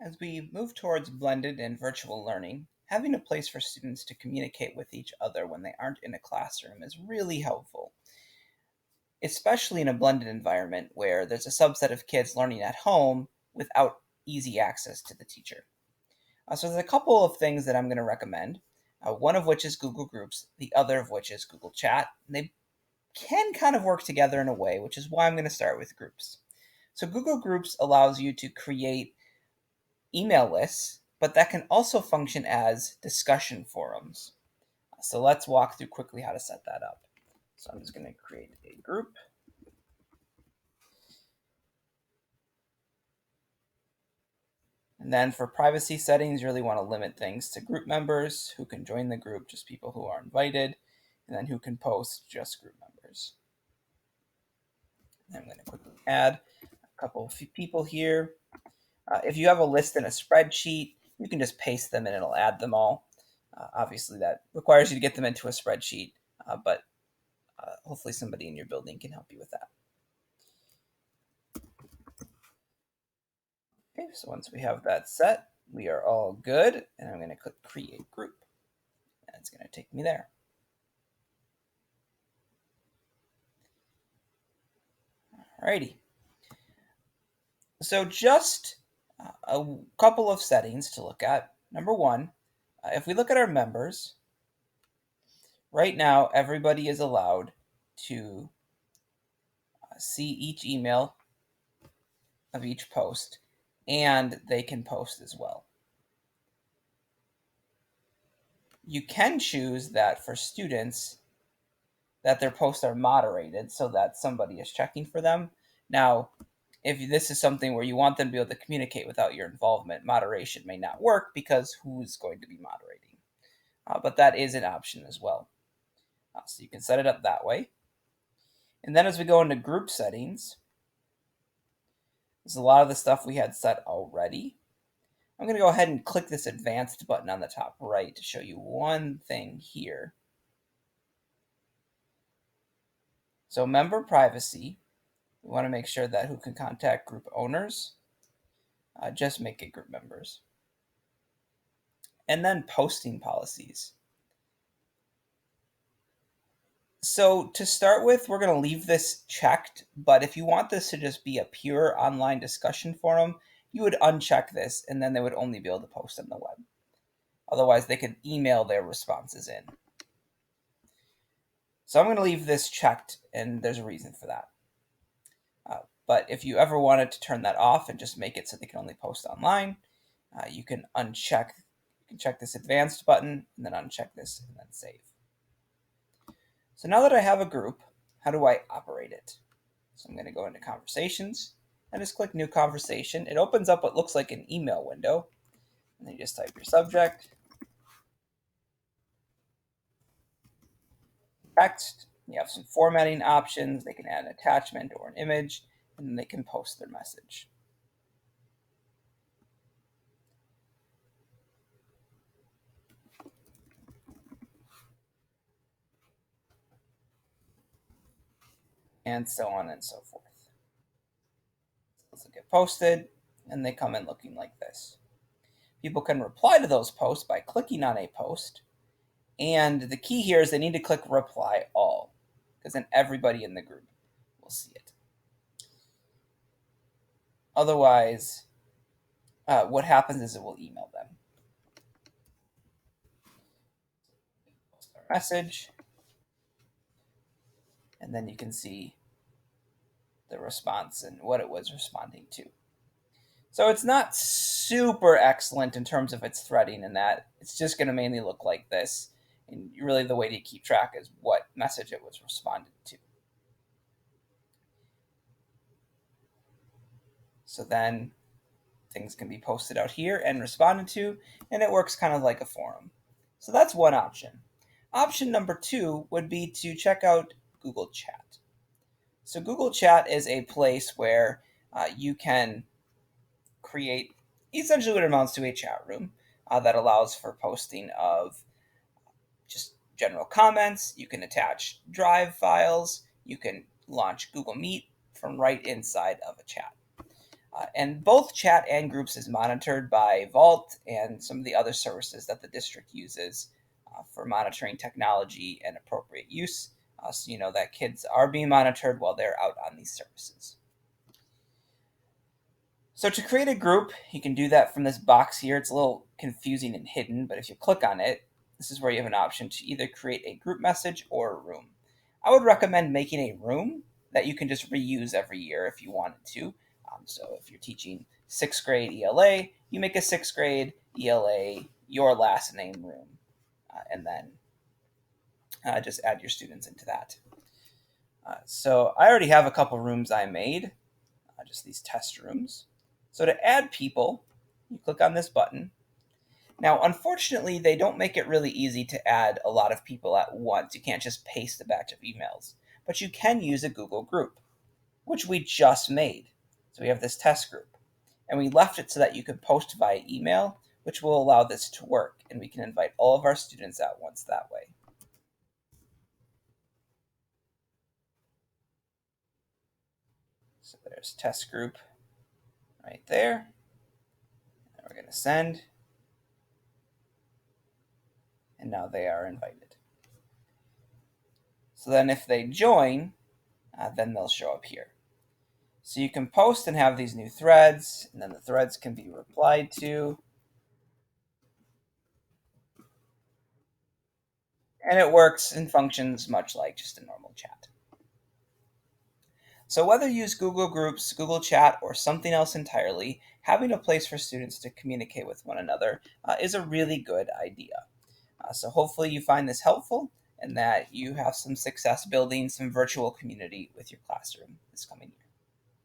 As we move towards blended and virtual learning, having a place for students to communicate with each other when they aren't in a classroom is really helpful, especially in a blended environment where there's a subset of kids learning at home without easy access to the teacher. So there's a couple of things that I'm going to recommend, one of which is Google Groups, the other of which is Google Chat. They can kind of work together in a way, which is why I'm going to start with groups. So Google Groups allows you to create email lists, but that can also function as discussion forums. So let's walk through quickly how to set that up. So I'm just going to create a group. And then for privacy settings, you really want to limit things to group members, who can join the group, just people who are invited, and then who can post, just group members. And I'm going to quickly add a couple of people here. If you have a list in a spreadsheet, you can just paste them and it'll add them all. Obviously, that requires you to get them into a spreadsheet, but hopefully somebody in your building can help you with that. Okay, so once we have that set, we are all good, and I'm going to click Create Group, and it's going to take me there. Alrighty. So just a couple of settings to look at. Number one, if we look at our members, right now everybody is allowed to see each email of each post, and they can post as well. You can choose that for students that their posts are moderated so that somebody is checking for them. Now, if this is something where you want them to be able to communicate without your involvement, moderation may not work because who's going to be moderating? But that is an option as well. So you can set it up that way. And then as we go into group settings, there's a lot of the stuff we had set already. I'm going to go ahead and click this advanced button on the top right to show you one thing here. So member privacy, we want to make sure that who can contact group owners, just make it group members. And then posting policies. So to start with, we're going to leave this checked, but if you want this to just be a pure online discussion forum, you would uncheck this and then they would only be able to post on the web. Otherwise, they could email their responses in. So I'm going to leave this checked, and there's a reason for that. But if you ever wanted to turn that off and just make it so they can only post online, you can uncheck. You can check this advanced button and then uncheck this and then save. So now that I have a group, how do I operate it? So I'm going to go into conversations and just click new conversation. It opens up what looks like an email window. And then you just type your subject, text. You have some formatting options. They can add an attachment or an image, and then they can post their message. And so on and so forth. So they'll get posted, and they come in looking like this. People can reply to those posts by clicking on a post, and the key here is they need to click reply all, because then everybody in the group will see it. Otherwise, what happens is it will email them. Post our message, and then you can see the response and what it was responding to. So it's not super excellent in terms of its threading in that it's just going to mainly look like this. And really the way to keep track is what message it was responded to. So then things can be posted out here and responded to, and it works kind of like a forum. So that's one option. Option number two would be to check out Google Chat. So Google Chat is a place where you can create essentially what amounts to a chat room that allows for posting of just general comments. You can attach Drive files. You can launch Google Meet from right inside of a chat. And both chat and groups is monitored by Vault and some of the other services that the district uses for monitoring technology and appropriate use. So you know that kids are being monitored while they're out on these services. So to create a group, you can do that from this box here. It's a little confusing and hidden, but if you click on it, this is where you have an option to either create a group message or a room. I would recommend making a room that you can just reuse every year if you wanted to. So if you're teaching sixth grade ELA, you make a sixth grade ELA your last name room, and then just add your students into that. So I already have a couple rooms I made, just these test rooms. So to add people, you click on this button. Now, unfortunately, they don't make it really easy to add a lot of people at once. You can't just paste a batch of emails, but you can use a Google group, which we just made. So we have this test group, and we left it so that you could post via email, which will allow this to work, and we can invite all of our students at once that way. So there's test group right there. And we're going to send. And now they are invited. So then if they join, then they'll show up here. So you can post and have these new threads, and then the threads can be replied to. And it works and functions much like just a normal chat. So whether you use Google Groups, Google Chat, or something else entirely, having a place for students to communicate with one another is a really good idea. So hopefully you find this helpful and that you have some success building some virtual community with your classroom this coming year.